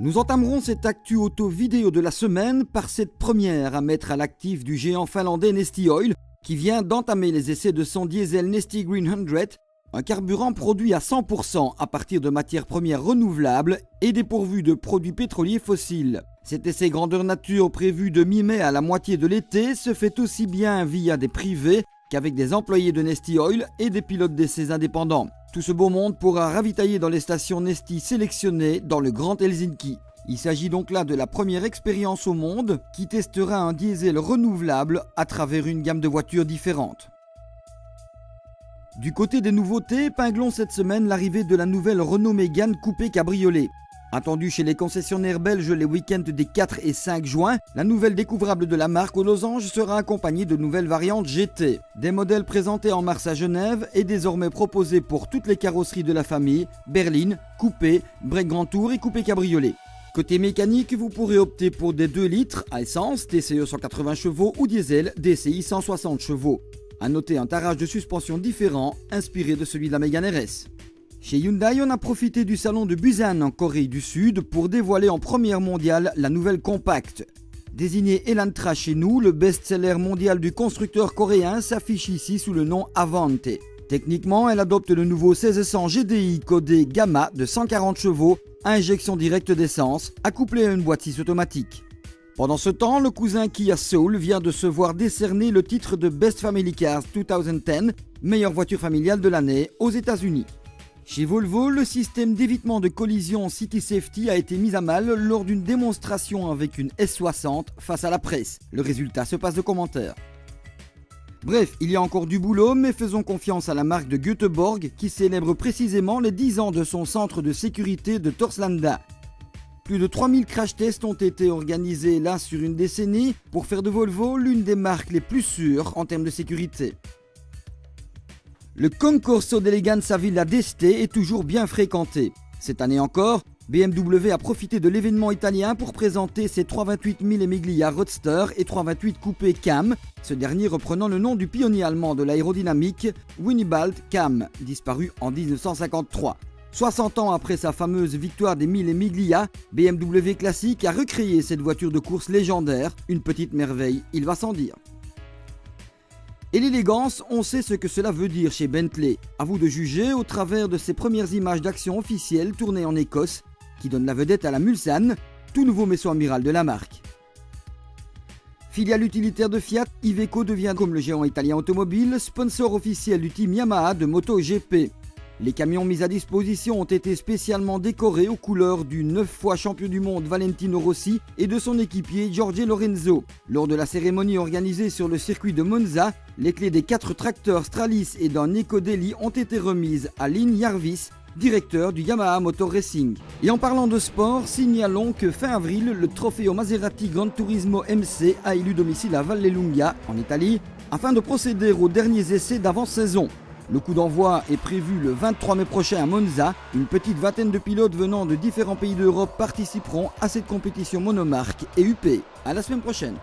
Nous entamerons cette actu auto vidéo de la semaine par cette première à mettre à l'actif du géant finlandais Neste Oil qui vient d'entamer les essais de son diesel Neste Green 100, un carburant produit à 100% à partir de matières premières renouvelables et dépourvu de produits pétroliers fossiles. Cet essai grandeur nature prévu de mi-mai à la moitié de l'été se fait aussi bien via des privés qu'avec des employés de Neste Oil et des pilotes d'essais indépendants. Tout ce beau monde pourra ravitailler dans les stations Neste sélectionnées dans le Grand Helsinki. Il s'agit donc là de la première expérience au monde qui testera un diesel renouvelable à travers une gamme de voitures différentes. Du côté des nouveautés, épinglons cette semaine l'arrivée de la nouvelle Renault Mégane coupé cabriolet. Attendue chez les concessionnaires belges les week-ends des 4 et 5 juin, la nouvelle découvrable de la marque aux losanges sera accompagnée de nouvelles variantes GT. Des modèles présentés en mars à Genève et désormais proposés pour toutes les carrosseries de la famille, berline, coupé, break grand tour et coupé cabriolet. Côté mécanique, vous pourrez opter pour des 2 litres à essence, TCE 180 chevaux ou diesel, DCI 160 chevaux. A noter un tarage de suspension différent, inspiré de celui de la Mégane RS. Chez Hyundai, on a profité du salon de Busan en Corée du Sud pour dévoiler en première mondiale la nouvelle compacte. Désignée Elantra chez nous, le best-seller mondial du constructeur coréen s'affiche ici sous le nom Avante. Techniquement, elle adopte le nouveau 1600 GDI codé Gamma de 140 chevaux à injection directe d'essence, accouplé à une boîte 6 automatique. Pendant ce temps, le cousin Kia Soul vient de se voir décerner le titre de Best Family Cars 2010, meilleure voiture familiale de l'année aux États-Unis. Chez Volvo, le système d'évitement de collision City Safety a été mis à mal lors d'une démonstration avec une S60 face à la presse. Le résultat se passe de commentaires. Bref, il y a encore du boulot, mais faisons confiance à la marque de Göteborg qui célèbre précisément les 10 ans de son centre de sécurité de Torslanda. Plus de 3000 crash tests ont été organisés là sur une décennie pour faire de Volvo l'une des marques les plus sûres en termes de sécurité. Le Concorso d'Eleganza Villa d'Este est toujours bien fréquenté. Cette année encore, BMW a profité de l'événement italien pour présenter ses 328 Mille Roadster et 328 Coupé Cam, ce dernier reprenant le nom du pionnier allemand de l'aérodynamique, Willibald Cam, disparu en 1953. 60 ans après sa fameuse victoire des Mille Miglia, BMW Classique a recréé cette voiture de course légendaire, une petite merveille, il va sans dire. Et l'élégance, on sait ce que cela veut dire chez Bentley. À vous de juger au travers de ces premières images d'action officielles tournées en Écosse, qui donnent la vedette à la Mulsanne, tout nouveau vaisseau amiral de la marque. Filiale utilitaire de Fiat, Iveco devient comme le géant italien automobile, sponsor officiel du team Yamaha de MotoGP. Les camions mis à disposition ont été spécialement décorés aux couleurs du 9 fois champion du monde Valentino Rossi et de son équipier Jorge Lorenzo. Lors de la cérémonie organisée sur le circuit de Monza, les clés des 4 tracteurs Stralis et d'un Ecodeli ont été remises à Lynn Jarvis, directeur du Yamaha Motor Racing. Et en parlant de sport, signalons que fin avril, le Trofeo Maserati Gran Turismo MC a élu domicile à Vallelunga, en Italie, afin de procéder aux derniers essais d'avant-saison. Le coup d'envoi est prévu le 23 mai prochain à Monza. Une petite vingtaine de pilotes venant de différents pays d'Europe participeront à cette compétition monomarque et UP. À la semaine prochaine.